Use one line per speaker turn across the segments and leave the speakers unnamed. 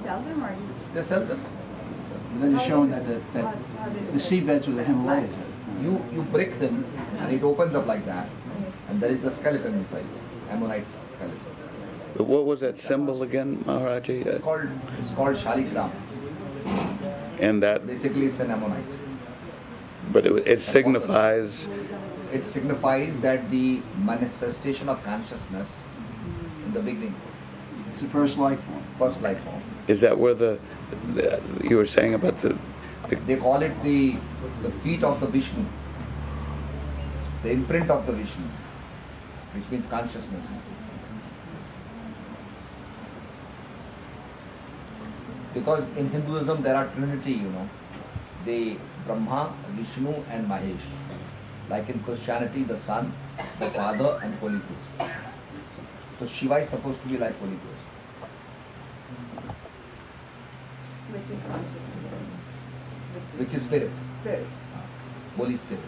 sell them or?
They sell them.
They're just showing that the seabeds of the Himalayas.
You break them and it opens up like that, and there is the skeleton inside, ammonite skeleton.
But what was that symbol again, Maharaji?
It's called Shaligram.
And that,
Basically, it's an ammonite.
but it signifies.
It signifies that the manifestation of consciousness in the beginning.
It's the first life form.
First life form.
Is that where the you were saying about the
They call it the feet of the Vishnu, the imprint of the Vishnu, which means consciousness. Because in Hinduism there are Trinity, the Brahma, Vishnu and Mahesh. Like in Christianity, the Son, the Father and Holy Ghost. So Shiva is supposed to be like Holy Ghost.
Which is consciousness.
Which is Spirit.
Spirit.
Holy Spirit.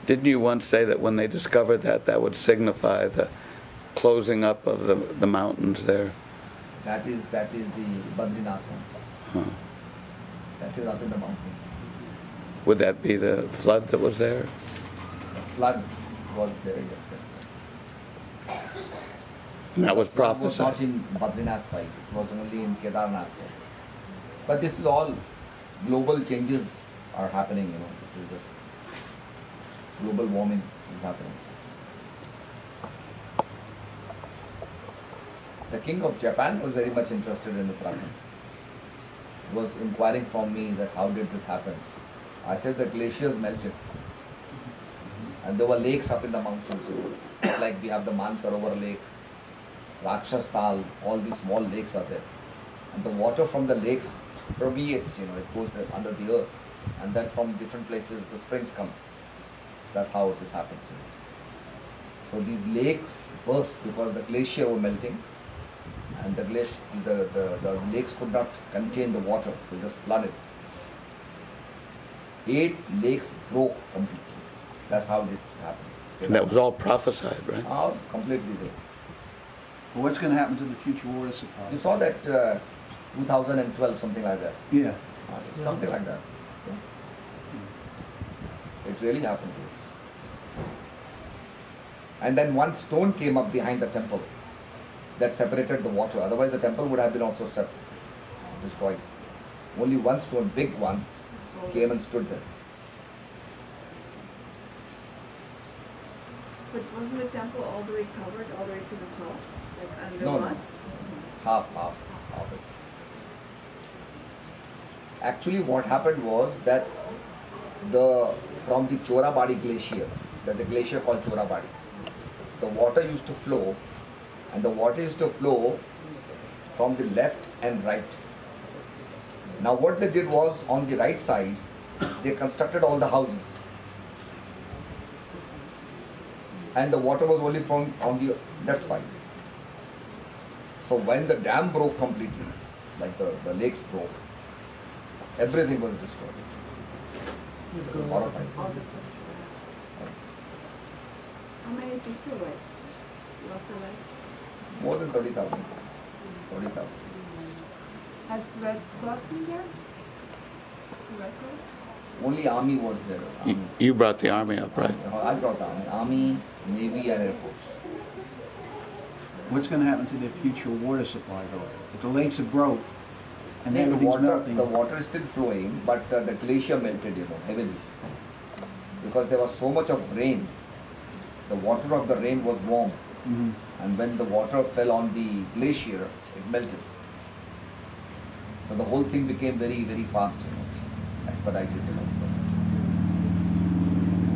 Didn't you once say that when they discovered that would signify the closing up of the mountains there?
That is the Badrinath one.
Huh.
That is up in the mountains.
Would that be the flood that was there?
The flood was there, yes.
And that was
The flood was not
prophesied.
in Badrinath side, it was only in Kedarnath side. But this is all global changes are happening, this is just global warming is happening. The king of Japan was very much interested in Uttarakhand. He was inquiring from me that how did this happen. I said the glaciers melted. And there were lakes up in the mountains. Like we have the Mansarovar lake, Rakshastal, all these small lakes are there. And the water from the lakes permeates, it goes under the earth. And then from different places the springs come. That's how this happens. So these lakes burst because the glacier were melting. And the lakes could not contain the water, so just flooded. 8 lakes broke completely. That's how it happened.
And that was all prophesied, right?
Completely there.
Well, what's going to happen to the future water supply?
You saw that 2012, something like that.
Yeah.
Something like that. Yeah. It really happened. And then one stone came up behind the temple that separated the water. Otherwise the temple would have been also destroyed. Only one stone, big one, came and stood there.
But wasn't the temple all the way covered, all the way to the top? Like under
No,
mud?
half it. Actually what happened was that from the Chorabadi glacier, there's a glacier called Chorabadi, the water used to flow, and the water used to flow from the left and right. Now what they did was, on the right side, they constructed all the houses. And the water was only from on the left side. So when the dam broke completely, like the lakes broke, everything was destroyed. It was horrifying.
How many people lost their life?
More than 30,000. 30,000.
Has Red Cross been there? The Red Cross?
Only army was there.
You brought the army up, right?
I brought army, navy and air force.
What's going to happen to the future water supply, though? If the lakes are broke and
The
everything's melting.
water is still flowing, but the glacier melted, heavily. Because there was so much of rain. The water of the rain was warm.
Mhm.
And when the water fell on the glacier, it melted. So the whole thing became very, very fast, expedited.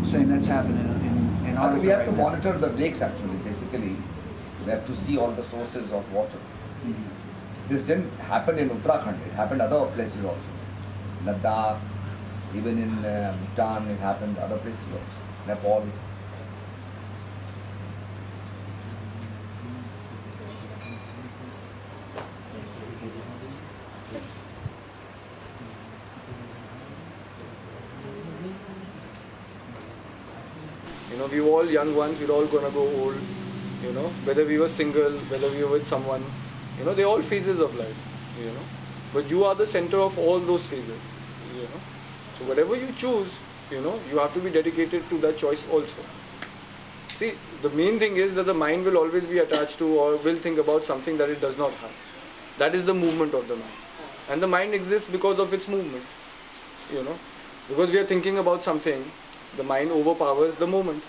Saying that's happening in Antarctica
We have
right
to
now.
monitor the lakes actually, basically. We have to see all the sources of water.
Mhm.
This didn't happen in Uttarakhand, it happened other places also. Ladakh, even in Bhutan, it happened other places also. Nepal.
We were all young ones, we're all gonna go old, whether we were single, whether we were with someone, You know, they're all phases of life, you know. But you are the center of all those phases, you know. So whatever you choose, you know, you have to be dedicated to that choice also. See, the main thing is that the mind will always be attached to or will think about something that it does not have. That is the movement of the mind. And the mind exists because of its movement, you know. Because we are thinking about something, the mind overpowers the moment,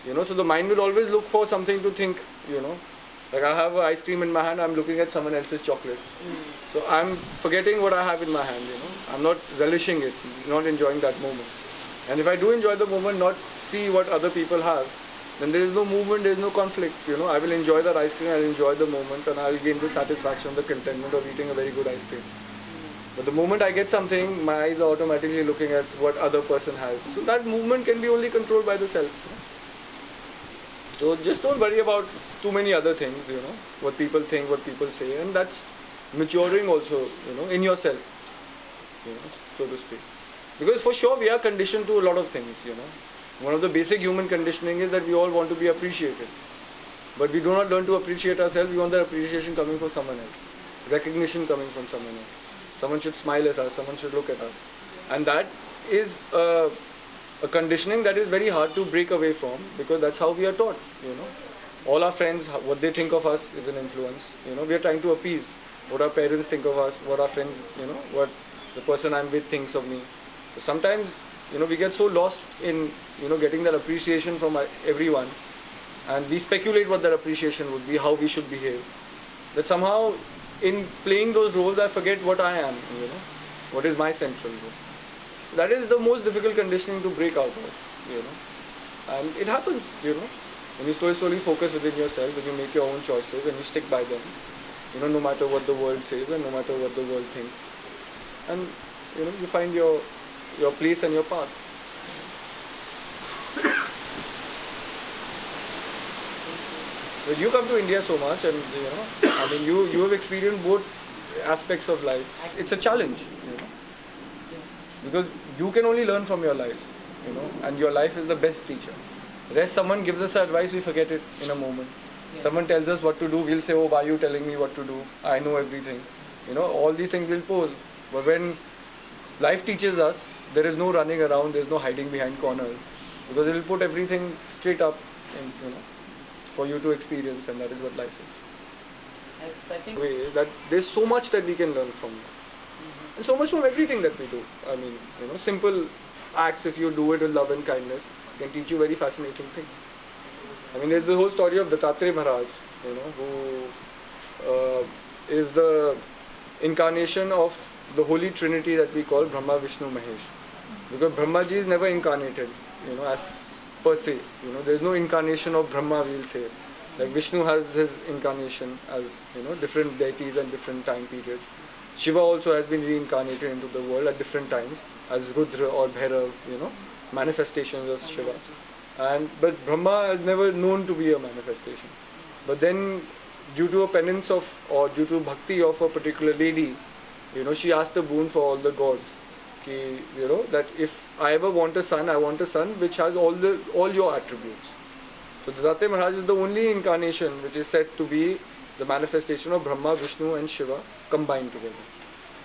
you know. So the mind will always look for something to think, you know. Like I have ice cream in my hand, I'm looking at someone else's chocolate. So I'm forgetting what I have in my hand, you know. I'm not relishing it, not enjoying that moment. And if I do enjoy the moment, not see what other people have, then there is no movement, there is no conflict, you know. I will enjoy that ice cream, I'll enjoy the moment, and I'll gain the satisfaction, the contentment of eating a very good ice cream. But the moment I get something, my eyes are automatically looking at what other person has. So that movement can be only controlled by the self. So just don't worry about too many other things, you know, what people think, what people say, and that's maturing also, you know, in yourself, you know, so to speak. Because for sure we are conditioned to a lot of things, you know. One of the basic human conditioning is that we all want to be appreciated. But we do not learn to appreciate ourselves, we want that appreciation coming from someone else, recognition coming from someone else. Someone should smile at us, someone should look at us. And that is a conditioning that is very hard to break away from, because that's how we are taught, you know. All our friends, what they think of us is an influence, you know. We are trying to appease what our parents think of us, what our friends, you know, what the person I'm with thinks of me. So sometimes, you know, we get so lost in, you know, getting that appreciation from everyone, and we speculate what that appreciation would be, how we should behave, that somehow in playing those roles I forget what I am, you know, what is my central role. So that is the most difficult conditioning to break out of, you know, and it happens, you know, when you slowly focus within yourself, when you make your own choices and you stick by them, you know, no matter what the world says and no matter what the world thinks, and you know, you find your place and your path. When you come to India so much, and you know, I mean, you have experienced both aspects of life. It's a challenge, you know, because you can only learn from your life, you know, and your life is the best teacher. Rest, someone gives us advice, we forget it in a moment. Someone tells us what to do, we'll say, oh, why are you telling me what to do? I know everything. You know, all these things will pose. But when life teaches us, there is no running around, there is no hiding behind corners, because it will put everything straight up, in, you know, for you to experience, and that is what life is.
I think
That there's so much that we can learn from, and so much from everything that we do. I mean, you know, simple acts, if you do it with love and kindness, can teach you very fascinating things. I mean, there's the whole story of Dattatreya Maharaj, you know, who is the incarnation of the Holy Trinity that we call Brahma, Vishnu, Mahesh. Because Brahmaji is never incarnated, you know, as per se. You know, there is no incarnation of Brahma, we'll say. Like Vishnu has his incarnation as, you know, different deities and different time periods. Shiva also has been reincarnated into the world at different times as Rudra or Bhairav, you know, manifestations of Shiva. But Brahma is never known to be a manifestation. But then, due to a penance of, or due to bhakti of a particular lady, you know, she asked a boon for all the gods. Ki, you know, that if I ever want a son, I want a son which has all your attributes. So Dattatreya Maharaj is the only incarnation which is said to be the manifestation of Brahma, Vishnu and Shiva combined together.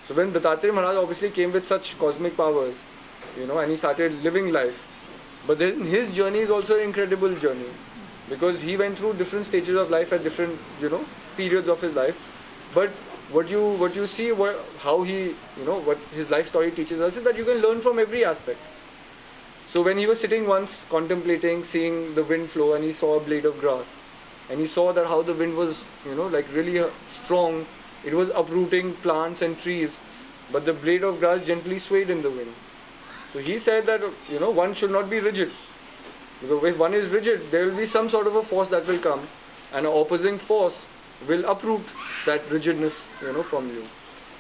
So when Dattatreya Maharaj obviously came with such cosmic powers, you know, and he started living life, but then his journey is also an incredible journey, because he went through different stages of life at different, you know, periods of his life. But what you see, how he, you know, what his life story teaches us is that you can learn from every aspect. So when he was sitting once contemplating, seeing the wind flow, and he saw a blade of grass, and he saw that how the wind was, you know, like really strong, it was uprooting plants and trees, but the blade of grass gently swayed in the wind. So he said that, you know, one should not be rigid, because if one is rigid, there will be some sort of a force that will come, and an opposing force will uproot that rigidness, you know, from you.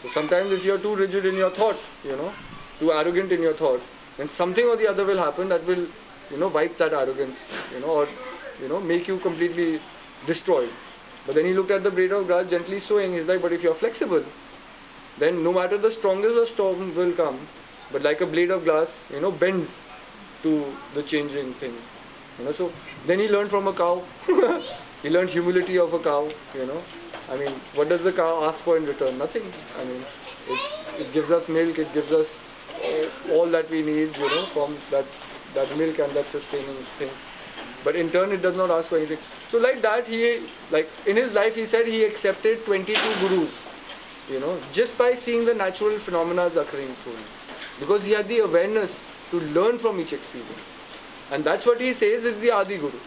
So sometimes if you are too rigid in your thought, you know, too arrogant in your thought, then something or the other will happen that will, you know, wipe that arrogance, you know, or, you know, make you completely destroyed. But then he looked at the blade of grass gently swaying. He's like, but if you are flexible, then no matter the strongest of storm will come, but like a blade of glass, you know, bends to the changing thing. You know, so then he learned from a cow. He learned humility of a cow, you know. I mean, what does the cow ask for in return? Nothing. I mean, it gives us milk, it gives us all that we need, from that milk and that sustaining thing. But in turn, it does not ask for anything. So like that, in his life, he said he accepted 22 gurus, just by seeing the natural phenomena occurring through him. Because he had the awareness to learn from each experience. And that's what he says is the Adi Guru.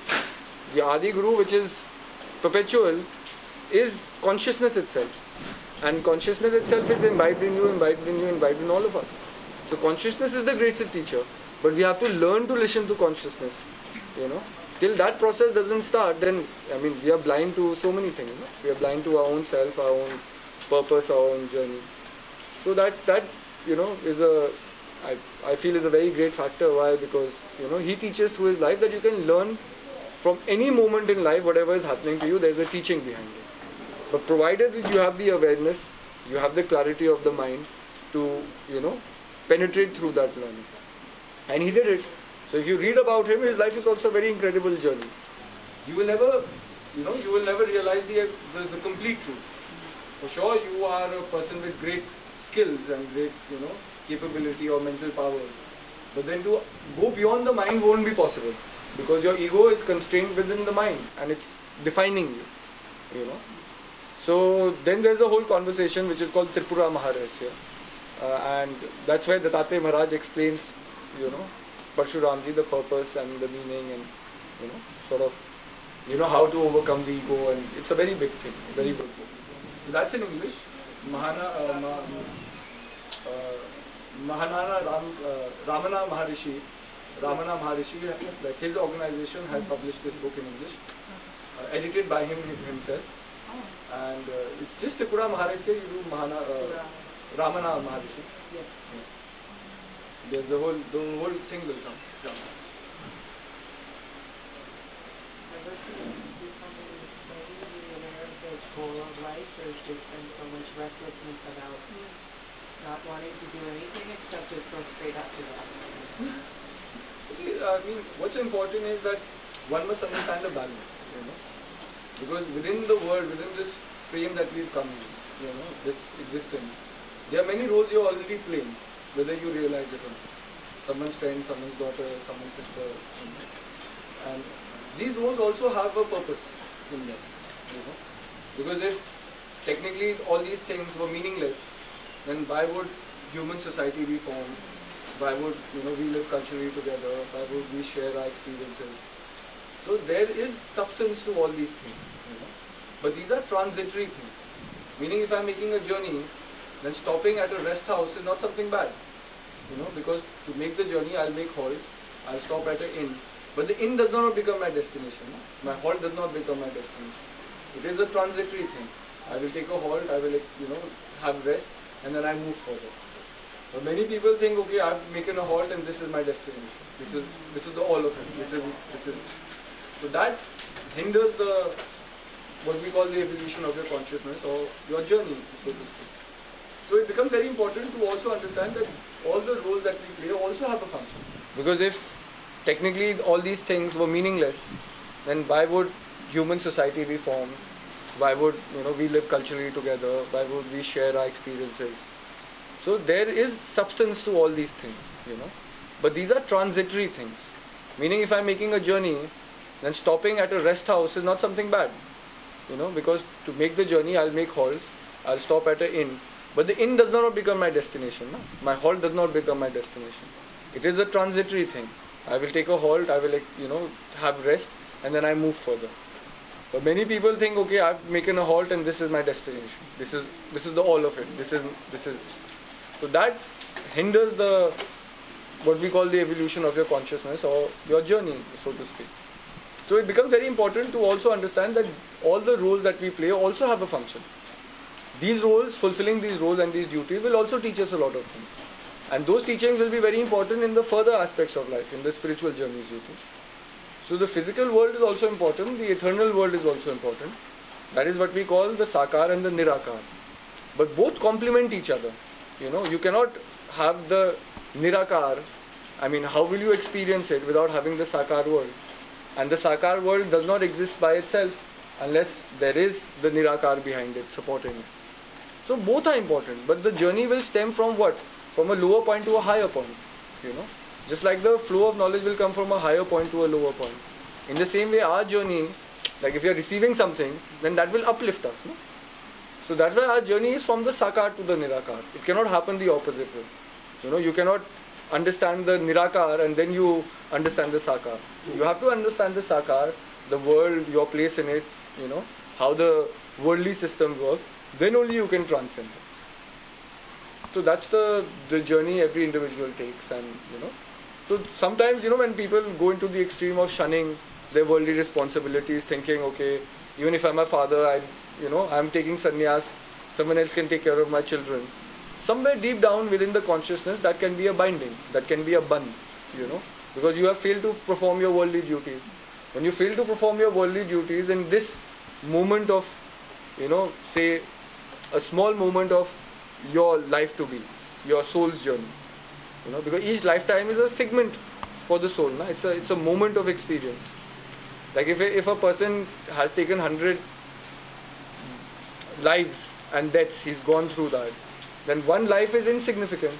The Adi Guru, which is perpetual, is consciousness itself. And consciousness itself is imbibed in you, imbibed in you, imbibed in all of us. So consciousness is the greatest teacher. But we have to learn to listen to consciousness. Till that process doesn't start, then, we are blind to so many things. We are blind to our own self, our own purpose, our own journey. So that I feel is a very great factor. Why? Because, he teaches through his life that you can learn from any moment in life, whatever is happening to you, there is a teaching behind it. But provided that you have the awareness, you have the clarity of the mind to, penetrate through that learning. And he did it. So if you read about him, his life is also a very incredible journey. You will never, realize the complete truth. For sure, you are a person with great skills and great, capability or mental powers. But then to go beyond the mind won't be possible. Because your ego is constrained within the mind and it's defining you, So then there's a whole conversation which is called Tripura Maharahasya. And that's where Dattatreya Maharaj explains, Parshuramji, the purpose and the meaning and, how to overcome the ego. And it's a very big thing, very big book. So that's in English. Ramana Maharishi, like his organization has published this book in English, edited by him himself. And it's just Tripura Maharishya, you do Ramana Maharishi.
Yes.
There's the whole thing will come.
Ever since becoming maybe aware of the goal of life, there's just been so much restlessness about not wanting to do anything except just go straight up to that.
What's important is that one must understand the balance, because within the world, within this frame that we've come in, this existence, there are many roles you're already playing, whether you realize it or not. Someone's friend, someone's daughter, someone's sister, and these roles also have a purpose in them, because if technically all these things were meaningless, then why would human society be formed? Why would we live culturally together? Why would we share our experiences? So there is substance to all these things, but these are transitory things. Meaning, if I'm making a journey, then stopping at a rest house is not something bad, because to make the journey, I'll make halts, I'll stop at an inn, but the inn does not become my destination. My halt does not become my destination. It is a transitory thing. I will take a halt, I will have rest, and then I move further. But many people think, okay, I've making a halt and this is my destination. This is the all of it. This is. So that hinders what we call the evolution of your consciousness or your journey, so to speak. So it becomes very important to also understand that all the roles that we play also have a function. Because if technically all these things were meaningless, then why would human society be formed? Why would we live culturally together? Why would we share our experiences? So there is substance to all these things, but these are transitory things. Meaning, if I'm making a journey, then stopping at a rest house is not something bad, because to make the journey, I'll make halts, I'll stop at an inn, but the inn does not become my destination. No? My halt does not become my destination. It is a transitory thing. I will take a halt, I will have rest, and then I move further. But many people think, okay, I've making a halt and this is my destination. This is the all of it. This is. So that hinders what we call the evolution of your consciousness or your journey, so to speak. So it becomes very important to also understand that all the roles that we play also have a function. These roles, fulfilling these roles and these duties will also teach us a lot of things. And those teachings will be very important in the further aspects of life, in the spiritual journeys you do. So the physical world is also important, the eternal world is also important. That is what we call the Sakar and the Nirakar. But both complement each other. You cannot have the Nirakar, how will you experience it without having the Sakar world? And the Sakar world does not exist by itself unless there is the Nirakar behind it, supporting it. So both are important, but the journey will stem from what? From a lower point to a higher point, you know. Just like the flow of knowledge will come from a higher point to a lower point. In the same way, our journey, like if you are receiving something, then that will uplift us, no? So that's why our journey is from the Sakar to the Nirakar. It cannot happen the opposite way. You know, you cannot understand the Nirakar and then you understand the Sakar. You have to understand the Sakar, the world, your place in it, you know, how the worldly system works. Then only you can transcend. So that's the journey every individual takes, and you know. So sometimes, you know, when people go into the extreme of shunning their worldly responsibilities, thinking, okay, even if I'm a father, I'm taking sannyas, someone else can take care of my children. Somewhere deep down within the consciousness, that can be a binding, that can be a band, you know, because you have failed to perform your worldly duties. When you fail to perform your worldly duties in this moment of, you know, say, a small moment of your life to be, your soul's journey, you know, because each lifetime is a figment for the soul, na? It's a moment of experience. Like if a person has taken 100 lives and deaths, he's gone through that, then one life is insignificant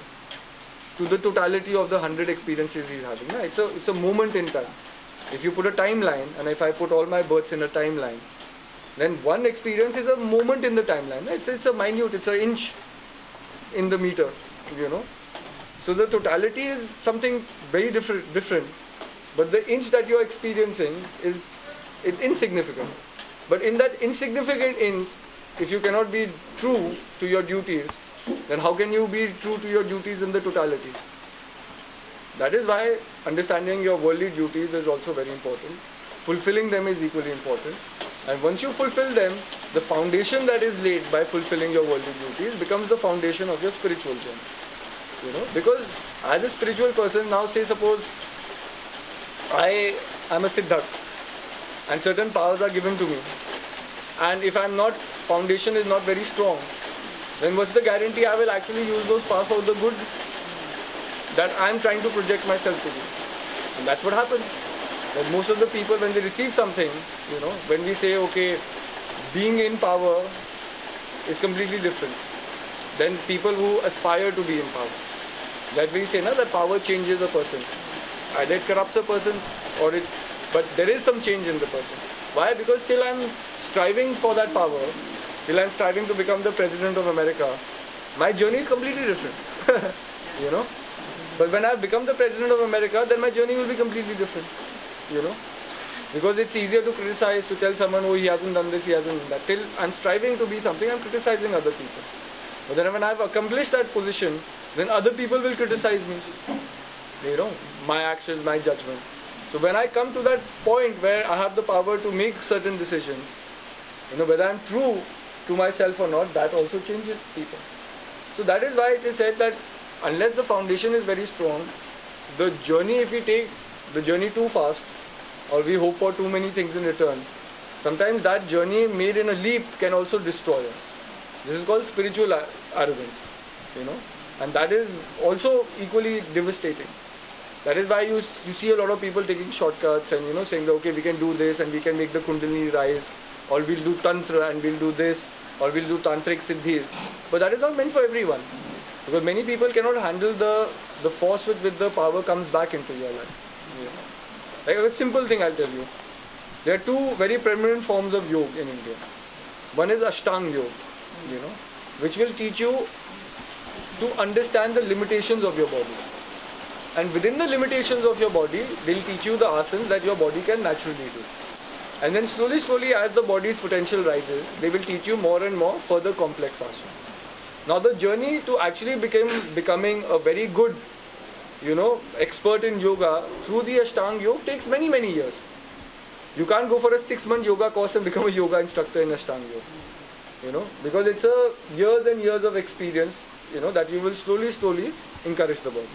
to the totality of the 100 experiences he's having. Na? It's a moment in time. If you put a timeline, and if I put all my births in a timeline, then one experience is a moment in the timeline. It's a minute, it's an inch in the meter, you know. So the totality is something very different. But the inch that you're experiencing it's insignificant. But in that insignificant inch, if you cannot be true to your duties, then how can you be true to your duties in the totality? That is why understanding your worldly duties is also very important. Fulfilling them is equally important. And once you fulfill them, the foundation that is laid by fulfilling your worldly duties becomes the foundation of your spiritual journey. You know, because as a spiritual person, now say suppose I am a Siddhak and certain powers are given to me, and if foundation is not very strong, then what's the guarantee I will actually use those powers for the good that I am trying to project myself to be? And that's what happens. That most of the people, when they receive something, you know, when we say, okay, being in power is completely different than people who aspire to be in power. That we say, na, that power changes a person. Either it corrupts a person but there is some change in the person. Why? Because till I'm striving for that power, till I'm striving to become the President of America, my journey is completely different. You know? But when I've become the President of America, then my journey will be completely different. You know? Because it's easier to criticize, to tell someone, oh, he hasn't done this, he hasn't done that. Till I'm striving to be something, I'm criticizing other people. But then when I've accomplished that position, then other people will criticize me. You know, my actions, my judgment. So when I come to that point where I have the power to make certain decisions, you know, whether I'm true to myself or not, that also changes people. So that is why it is said that unless the foundation is very strong, the journey, if we take the journey too fast, or we hope for too many things in return, sometimes that journey made in a leap can also destroy us. This is called spiritual arrogance, you know, and that is also equally devastating. That is why you see a lot of people taking shortcuts and, you know, saying that, okay, we can do this and we can make the Kundalini rise, or we'll do Tantra and we'll do this, or we'll do Tantric Siddhis. But that is not meant for everyone. Because many people cannot handle the force with which the power comes back into your life. You know? Like a simple thing I'll tell you. There are two very prominent forms of yoga in India. One is Ashtanga Yoga, you know, which will teach you to understand the limitations of your body. And within the limitations of your body, they'll teach you the asanas that your body can naturally do. And then slowly, as the body's potential rises, they will teach you more and more further complex asanas. Now the journey to actually becoming a very good, you know, expert in yoga through the Ashtanga Yoga takes many, many years. You can't go for a 6-month yoga course and become a yoga instructor in Ashtanga Yoga. You know, because it's a years and years of experience, you know, that you will slowly encourage the body.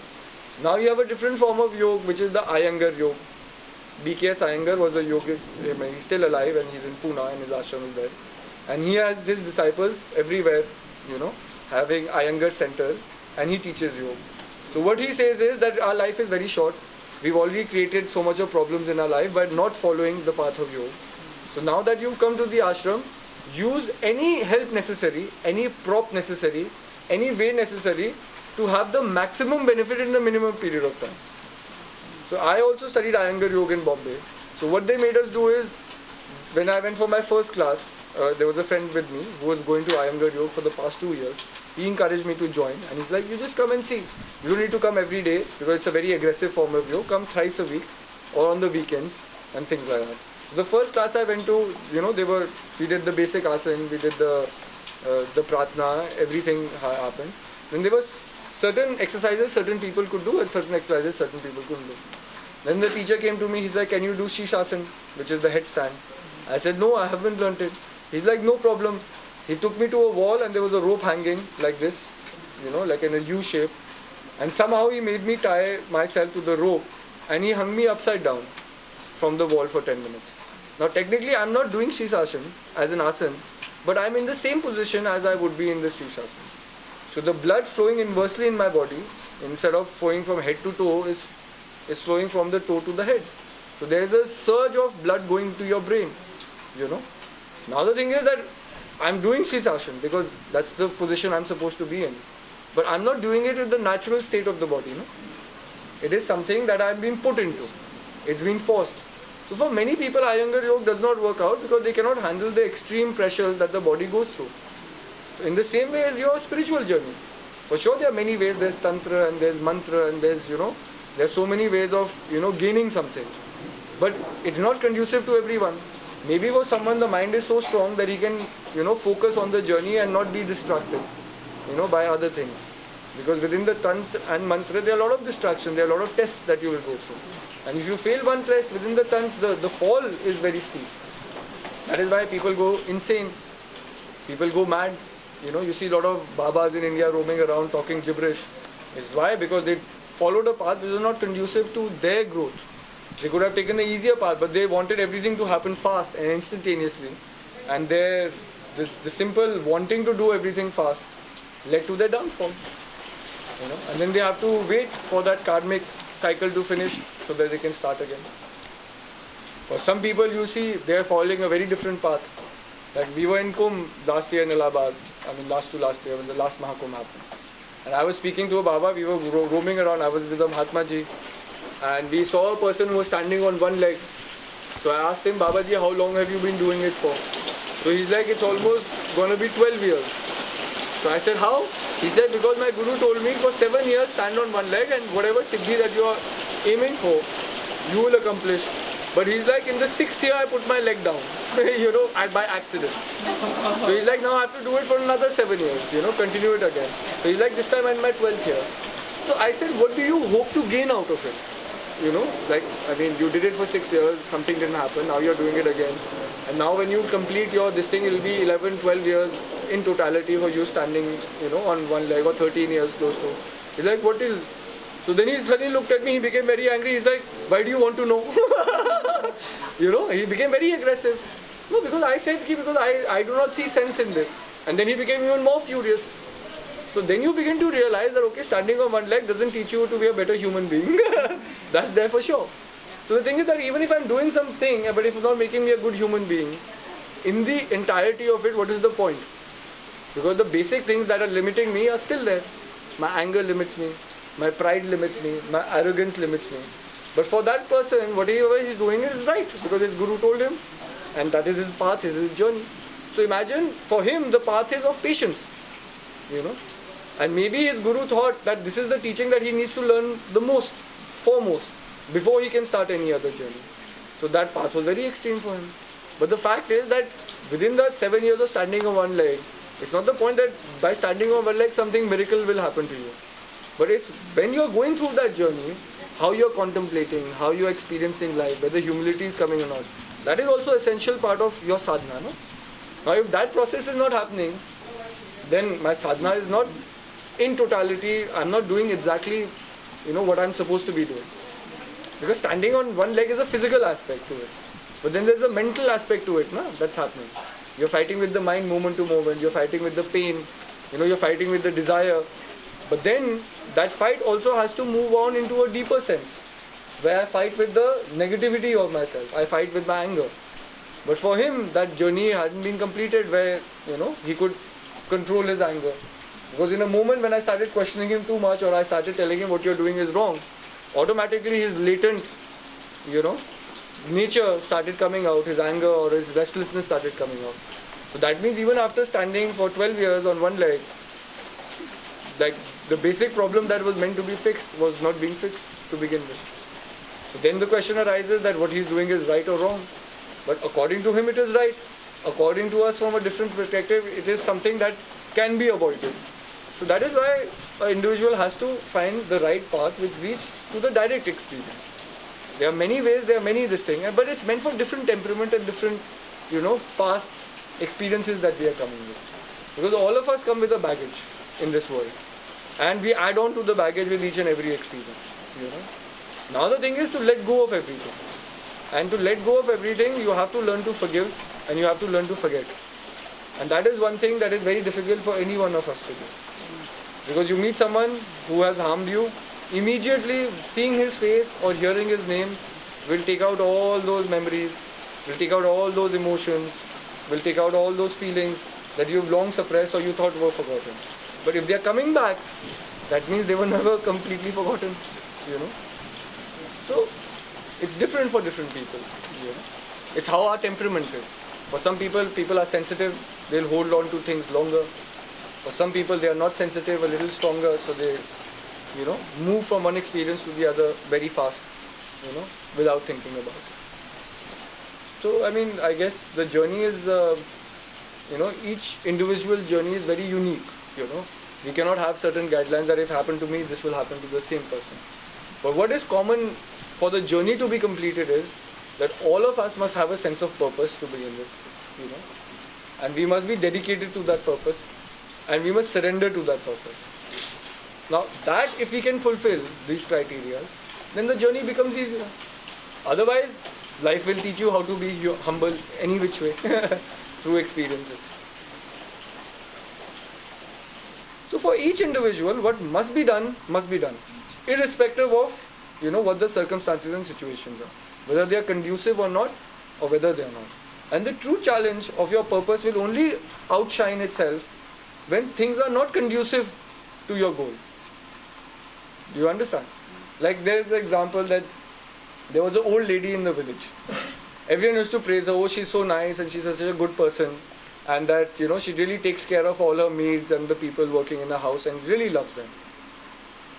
Now you have a different form of yoga, which is the Iyengar Yoga. BKS Iyengar was a yogi, he's still alive and he's in Pune and his ashram is there. And he has his disciples everywhere, you know, having Iyengar centers, and he teaches yoga. So what he says is that our life is very short. We've already created so much of problems in our life by not following the path of yoga. So now that you've come to the ashram, use any help necessary, any prop necessary, any way necessary to have the maximum benefit in the minimum period of time. So I also studied Iyengar Yoga in Bombay. So what they made us do is, when I went for my first class, there was a friend with me who was going to Iyengar Yoga for the past 2 years. He encouraged me to join, and he's like, you just come and see. You don't need to come every day because it's a very aggressive form of yoga. Come thrice a week or on the weekends and things like that. The first class I went to, we did the basic asana, we did the pratna, everything happened. Then there was certain exercises certain people could do and certain exercises certain people couldn't do. Then the teacher came to me, he's like, can you do Shishasana, which is the headstand? I said, no, I haven't learnt it. He's like, no problem. He took me to a wall and there was a rope hanging like this, like in a U shape. And somehow he made me tie myself to the rope and he hung me upside down from the wall for 10 minutes. Now technically I'm not doing Shishasana as an asana, but I'm in the same position as I would be in the Shishasana. So the blood flowing inversely in my body, instead of flowing from head to toe, is flowing from the toe to the head. So there is a surge of blood going to your brain, Now the thing is that I'm doing Shishasana because that's the position I'm supposed to be in. But I'm not doing it in the natural state of the body, It is something that I've been put into. It's been forced. So for many people, Iyengar Yoga does not work out because they cannot handle the extreme pressures that the body goes through. So in the same way as your spiritual journey. For sure there are many ways, there's tantra and there's mantra and there's so many ways of, gaining something. But it's not conducive to everyone. Maybe for someone the mind is so strong that he can, focus on the journey and not be distracted, by other things. Because within the tantra and mantra, there are a lot of distractions, there are a lot of tests that you will go through. And if you fail one test within the tantra, the fall is very steep. That is why people go insane. People go mad. You see a lot of babas in India roaming around talking gibberish. It's why? Because they followed a path which is not conducive to their growth. They could have taken the easier path, but they wanted everything to happen fast and instantaneously. And the simple wanting to do everything fast led to their downfall. And then they have to wait for that karmic cycle to finish so that they can start again. For some people, you see, they are following a very different path. Like we were in Kumbh last year in Allahabad, last year when the last Mahakumbh happened. And I was speaking to a Baba, we were roaming around, I was with a Mahatma Ji. And we saw a person who was standing on one leg. So I asked him, Baba Ji, how long have you been doing it for? So he's like, it's almost going to be 12 years. So I said, how? He said, because my Guru told me for 7 years stand on one leg and whatever siddhi that you are aiming for, you will accomplish. But he's like, in the 6th year I put my leg down, by accident. So he's like, now I have to do it for another 7 years, continue it again. So he's like, this time I'm in my 12th year. So I said, what do you hope to gain out of it? You did it for 6 years, something didn't happen, now you're doing it again. And now when you complete this thing, it will be 11, 12 years in totality for you standing, on one leg or 13 years close to. He's like, what is... So then he suddenly looked at me, he became very angry, he's like, why do you want to know? He became very aggressive. No, because I said, because I do not see sense in this. And then he became even more furious. So then you begin to realize that, okay, standing on one leg doesn't teach you to be a better human being. That's there for sure. So the thing is that even if I'm doing something, but if it's not making me a good human being, in the entirety of it, what is the point? Because the basic things that are limiting me are still there. My anger limits me, my pride limits me, my arrogance limits me. But for that person, whatever he's doing is right, because his Guru told him, and that is his path, is his journey. So imagine, for him, the path is of patience, And maybe his Guru thought that this is the teaching that he needs to learn the most, foremost, before he can start any other journey. So that path was very extreme for him. But the fact is that within the 7 years of standing on one leg, it's not the point that by standing on one leg something miracle will happen to you. But it's when you're going through that journey, how you're contemplating, how you're experiencing life, whether humility is coming or not. That is also essential part of your sadhana. No? Now if that process is not happening, then my sadhana is not in totality, I'm not doing exactly what I'm supposed to be doing. Because standing on one leg is a physical aspect to it. But then there's a mental aspect to it, that's happening. You're fighting with the mind moment to moment, you're fighting with the pain, you're fighting with the desire. But then that fight also has to move on into a deeper sense, where I fight with the negativity of myself, I fight with my anger. But for him, that journey hadn't been completed where, he could control his anger. Because in a moment when I started questioning him too much, or I started telling him what you're doing is wrong, automatically his latent, nature started coming out, his anger or his restlessness started coming out. So that means even after standing for 12 years on one leg, like the basic problem that was meant to be fixed was not being fixed to begin with. So then the question arises that what he's doing is right or wrong. But according to him it is right. According to us from a different perspective, it is something that can be avoided. So that is why an individual has to find the right path which leads to the direct experience. There are many ways, there are many this thing, but it's meant for different temperament and different, past experiences that we are coming with. Because all of us come with a baggage in this world. And we add on to the baggage with each and every experience. Now the thing is to let go of everything. And to let go of everything, you have to learn to forgive and you have to learn to forget. And that is one thing that is very difficult for any one of us to do. Because you meet someone who has harmed you, immediately seeing his face or hearing his name will take out all those memories, will take out all those emotions, will take out all those feelings that you've long suppressed or you thought were forgotten. But if they are coming back, that means they were never completely forgotten, So, it's different for different people, It's how our temperament is. For some people, people are sensitive, they'll hold on to things longer. For some people, they are not sensitive, a little stronger, so they, move from one experience to the other very fast, without thinking about it. So, I guess the journey is, each individual journey is very unique, We cannot have certain guidelines that if happened to me, this will happen to the same person. But what is common for the journey to be completed is that all of us must have a sense of purpose to begin with, And we must be dedicated to that purpose. And we must surrender to that purpose. Now, that if we can fulfill these criteria, then the journey becomes easier. Otherwise, life will teach you how to be humble any which way through experiences. So for each individual, what must be done, irrespective of, what the circumstances and situations are. Whether they are conducive or not, or whether they are not. And the true challenge of your purpose will only outshine itself when things are not conducive to your goal. Do you understand? Like there's an example that there was an old lady in the village. Everyone used to praise her, oh, she's so nice and she's such a good person. And that, she really takes care of all her maids and the people working in the house and really loves them.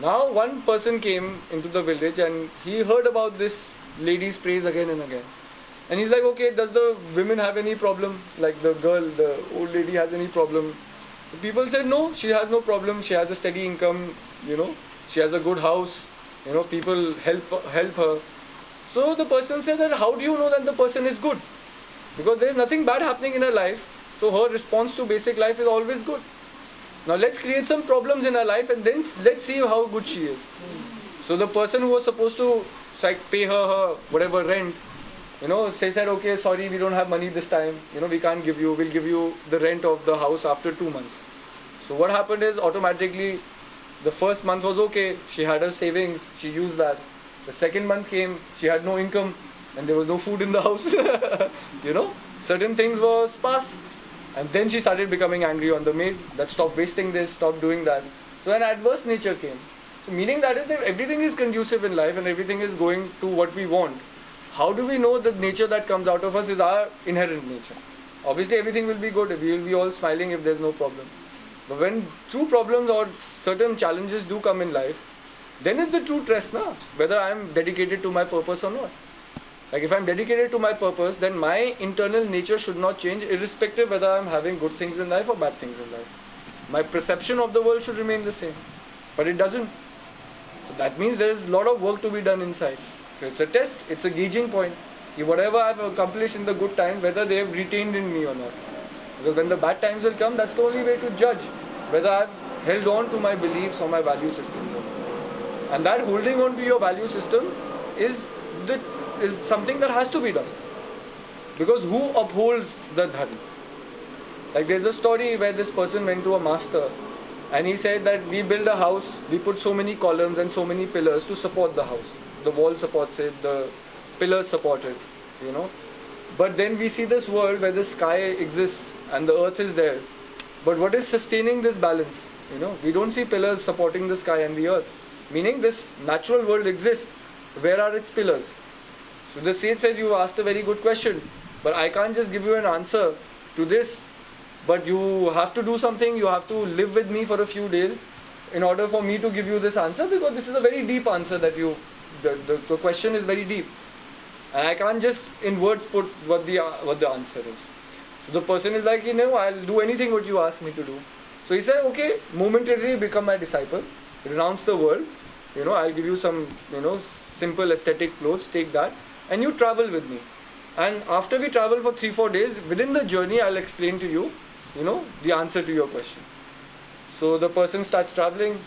Now, one person came into the village and he heard about this lady's praise again and again. And he's like, okay, does the women have any problem? Like the old lady has any problem? The people said, no, she has no problem. She has a steady income, she has a good house, people help her. So the person said that, how do you know that the person is good? Because there is nothing bad happening in her life. So her response to basic life is always good. Now let's create some problems in her life and then let's see how good she is. So the person who was supposed to pay her whatever rent, they said, okay, sorry, we don't have money this time. We can't give you, we'll give you the rent of the house after 2 months. So what happened is automatically the first month was okay. She had her savings, she used that. The second month came, she had no income and there was no food in the house. Certain things were sparse. And then she started becoming angry on the maid that stop wasting this, stop doing that. So an adverse nature came. So meaning that is that everything is conducive in life and everything is going to what we want. How do we know the nature that comes out of us is our inherent nature? Obviously everything will be good, we will be all smiling if there's no problem. But when true problems or certain challenges do come in life, then is the true test now, whether I am dedicated to my purpose or not. Like if I'm dedicated to my purpose, then my internal nature should not change irrespective whether I'm having good things in life or bad things in life. My perception of the world should remain the same. But it doesn't. So that means there is a lot of work to be done inside. So it's a test, it's a gauging point. Whatever I've accomplished in the good times, whether they have retained in me or not. Because when the bad times will come, that's the only way to judge whether I've held on to my beliefs or my value system. And that holding on to your value system is something that has to be done. Because who upholds the dharma? Like there's a story where this person went to a master and he said that we build a house, we put so many columns and so many pillars to support the house. The wall supports it, the pillars support it, But then we see this world where the sky exists and the earth is there. But what is sustaining this balance? You know, we don't see pillars supporting the sky and the earth. Meaning this natural world exists. Where are its pillars? So the sage said, you asked a very good question. But I can't just give you an answer to this. But you have to do something. You have to live with me for a few days in order for me to give you this answer, because this is a very deep answer that the question is very deep. And I can't just in words put what the answer is. So the person is like, you know, I'll do anything what you ask me to do. So he said, okay, momentarily become my disciple, renounce the world, you know, I'll give you some, you know, simple aesthetic clothes, take that, and you travel with me. And after we travel for 3-4 days, within the journey, I'll explain to you, you know, the answer to your question. So the person starts traveling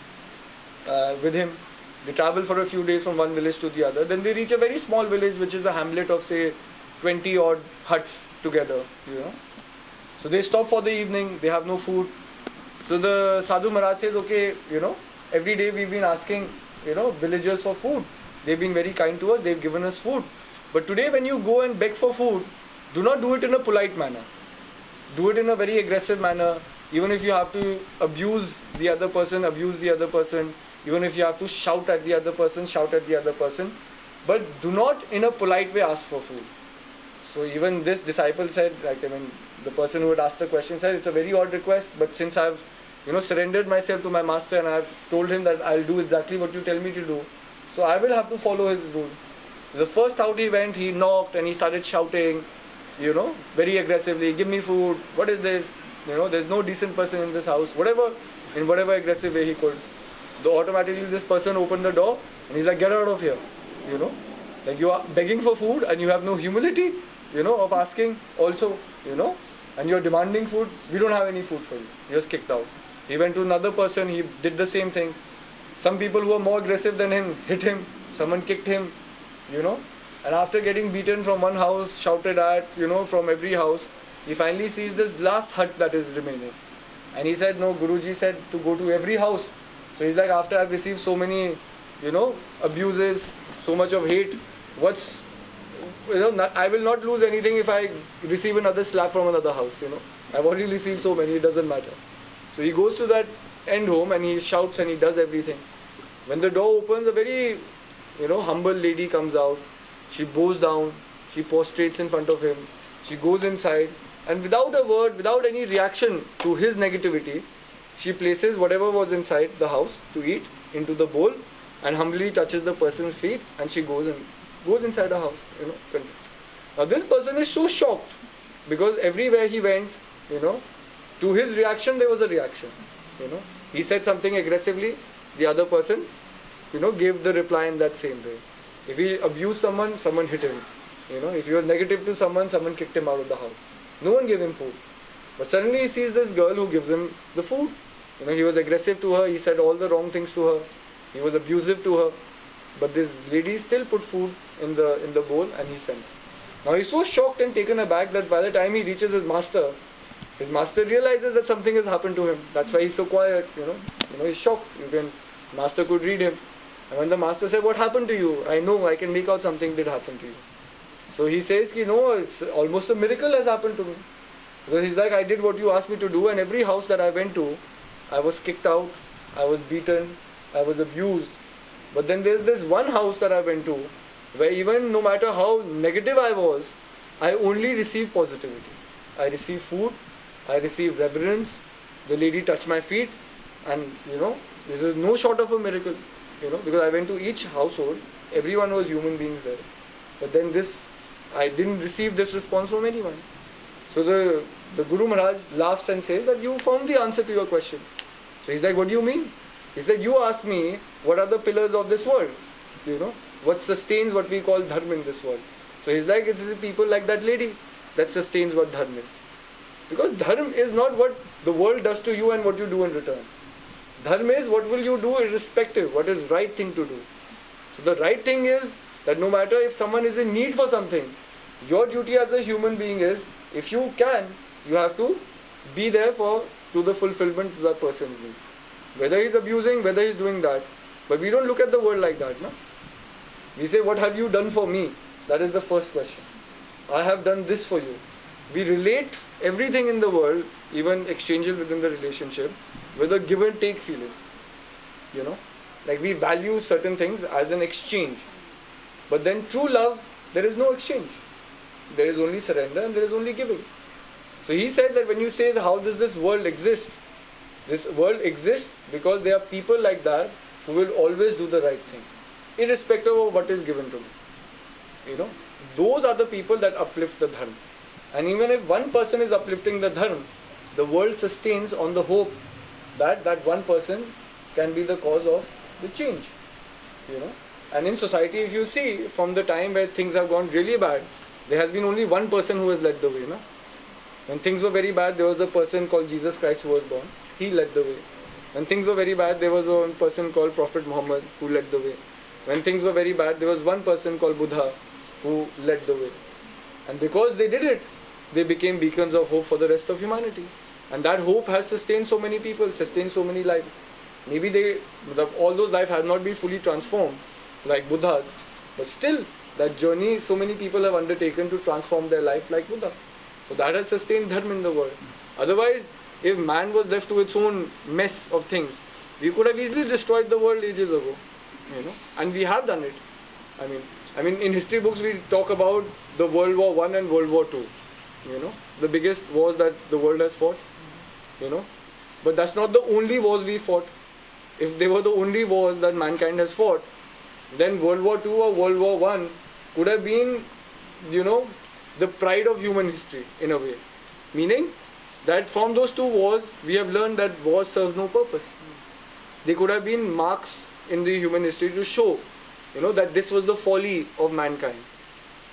with him. They travel for a few days from one village to the other. Then they reach a very small village, which is a hamlet of say 20 odd huts together, you know. So they stop for the evening, they have no food. So the Sadhu Maharaj says, okay, you know, every day we've been asking, you know, villagers for food. They've been very kind to us, they've given us food. But today when you go and beg for food, do not do it in a polite manner. Do it in a very aggressive manner. Even if you have to abuse the other person, abuse the other person. Even if you have to shout at the other person, shout at the other person. But do not in a polite way ask for food. So even this disciple said, like, I mean, the person who had asked the question said, it's a very odd request, but since I've, you know, surrendered myself to my master and I've told him that I'll do exactly what you tell me to do, so I will have to follow his rule. The first out he went, he knocked and he started shouting, you know, very aggressively, give me food, what is this? You know, there's no decent person in this house, whatever, in whatever aggressive way he could. So automatically this person opened the door and he's like, get out of here, you know. Like you are begging for food and you have no humility, you know, of asking also, you know, and you're demanding food, we don't have any food for you. He was kicked out. He went to another person, he did the same thing. Some people who were more aggressive than him hit him, someone kicked him, you know. And after getting beaten from one house, shouted at, you know, from every house, he finally sees this last hut that is remaining. And he said, no, Guruji said to go to every house. So he's like, after I've received so many, you know, abuses, so much of hate, what's, you know, I will not lose anything if I receive another slap from another house, you know. I've already received so many, it doesn't matter. So he goes to that end home and he shouts and he does everything. When the door opens, a very, you know, humble lady comes out. She bows down, she prostrates in front of him, she goes inside, and without a word, without any reaction to his negativity, she places whatever was inside the house to eat into the bowl and humbly touches the person's feet, and she goes inside the house, you know. Now this person is so shocked because everywhere he went, you know, to his reaction there was a reaction, you know. He said something aggressively, the other person, you know, gave the reply in that same way. If he abused someone, someone hit him, you know. If he was negative to someone, someone kicked him out of the house. No one gave him food. But suddenly he sees this girl who gives him the food. You know, he was aggressive to her, he said all the wrong things to her, he was abusive to her. But this lady still put food in the bowl and he sent. Now he's so shocked and taken aback that by the time he reaches his master realizes that something has happened to him. That's why he's so quiet, you know. He's shocked. Master could read him. And when the master said, what happened to you? I know, I can make out something did happen to you. So he says, no, it's almost a miracle has happened to me. Because he's like, I did what you asked me to do, and every house that I went to, I was kicked out, I was beaten, I was abused. But then there's this one house that I went to, where even no matter how negative I was, I only received positivity. I received food, I received reverence, the lady touched my feet, and you know, this is no short of a miracle, you know, because I went to each household, everyone was human beings there. But then I didn't receive this response from anyone. So the Guru Maharaj laughs and says that you found the answer to your question. So he's like, what do you mean? He said, you asked me, what are the pillars of this world? You know, what sustains what we call dharma in this world? So he's like, it's people like that lady that sustains what dharma is. Because dharma is not what the world does to you and what you do in return. Dharma is what will you do irrespective, what is right thing to do. So the right thing is that no matter if someone is in need for something, your duty as a human being is, if you can, you have to be there to the fulfillment of that person's need. Whether he's abusing, whether he's doing that. But we don't look at the world like that, no? We say, what have you done for me? That is the first question. I have done this for you. We relate everything in the world, even exchanges within the relationship, with a give and take feeling. You know, like we value certain things as an exchange. But then true love, there is no exchange. There is only surrender and there is only giving. So he said that when you say how does this world exist? This world exists because there are people like that who will always do the right thing, irrespective of what is given to them. You know, those are the people that uplift the dharma. And even if one person is uplifting the dharma, the world sustains on the hope that that one person can be the cause of the change. You know, and in society, if you see, from the time where things have gone really bad, there has been only one person who has led the way. No? When things were very bad, there was a person called Jesus Christ who was born. He led the way. When things were very bad, there was one person called Prophet Muhammad who led the way. When things were very bad, there was one person called Buddha who led the way. And because they did it, they became beacons of hope for the rest of humanity. And that hope has sustained so many people, sustained so many lives. Maybe all those lives have not been fully transformed like Buddha's, but still that journey so many people have undertaken to transform their life like Buddha. So that has sustained dharma in the world. Otherwise, if man was left to its own mess of things, we could have easily destroyed the world ages ago. You know, and we have done it. I mean, in history books we talk about the World War I and World War II. You know, the biggest wars that the world has fought. You know, but that's not the only wars we fought. If they were the only wars that mankind has fought, then World War II or World War I could have been, you know, the pride of human history in a way. Meaning that from those two wars, we have learned that war serves no purpose. They could have been marks in the human history to show, you know, that this was the folly of mankind.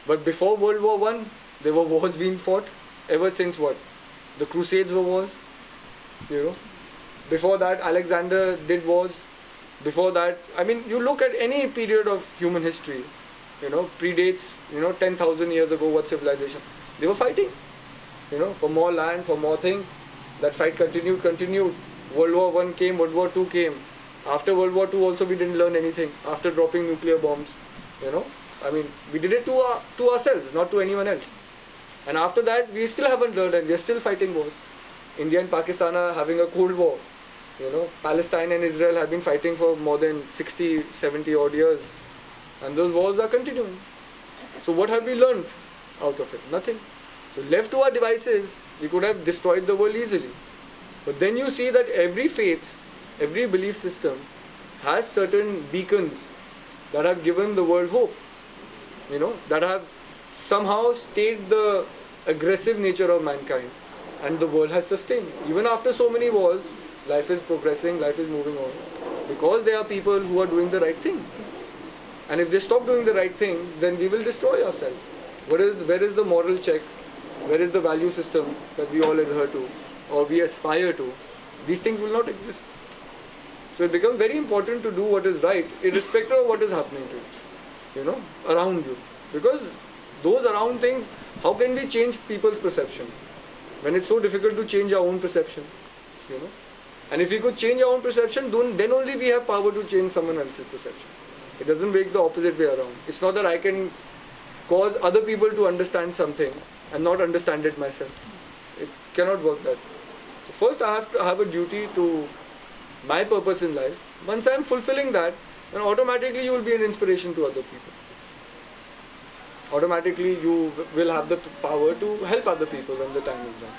But before World War I, there were wars being fought ever since what? The Crusades were wars. You know, before that Alexander did wars. Before that, I mean, you look at any period of human history, you know, predates, you know, 10,000 years ago, what civilization? They were fighting, you know, for more land, for more thing. That fight continued. World War I came, World War II came. After World War II also we didn't learn anything. After dropping nuclear bombs, you know, I mean, we did it to ourselves, not to anyone else. And after that, we still haven't learned and we are still fighting wars. India and Pakistan are having a Cold War. You know, Palestine and Israel have been fighting for more than 60, 70 odd years. And those wars are continuing. So what have we learned out of it? Nothing. So left to our devices, we could have destroyed the world easily. But then you see that every faith, every belief system has certain beacons that have given the world hope. You know, that have somehow stayed the aggressive nature of mankind. And the world has sustained. Even after so many wars, life is progressing, life is moving on. Because there are people who are doing the right thing. And if they stop doing the right thing, then we will destroy ourselves. Where is the moral check? Where is the value system that we all adhere to or we aspire to? These things will not exist. So it becomes very important to do what is right, irrespective of what is happening to you, you know, around you. Because those around things, how can we change people's perception? When it's so difficult to change our own perception, you know. And if we could change our own perception, then only we have power to change someone else's perception. It doesn't work the opposite way around. It's not that I can cause other people to understand something and not understand it myself. It cannot work that way. So first I have to have a duty to my purpose in life. Once I am fulfilling that, then automatically you will be an inspiration to other people. Automatically you will have the power to help other people when the time is done.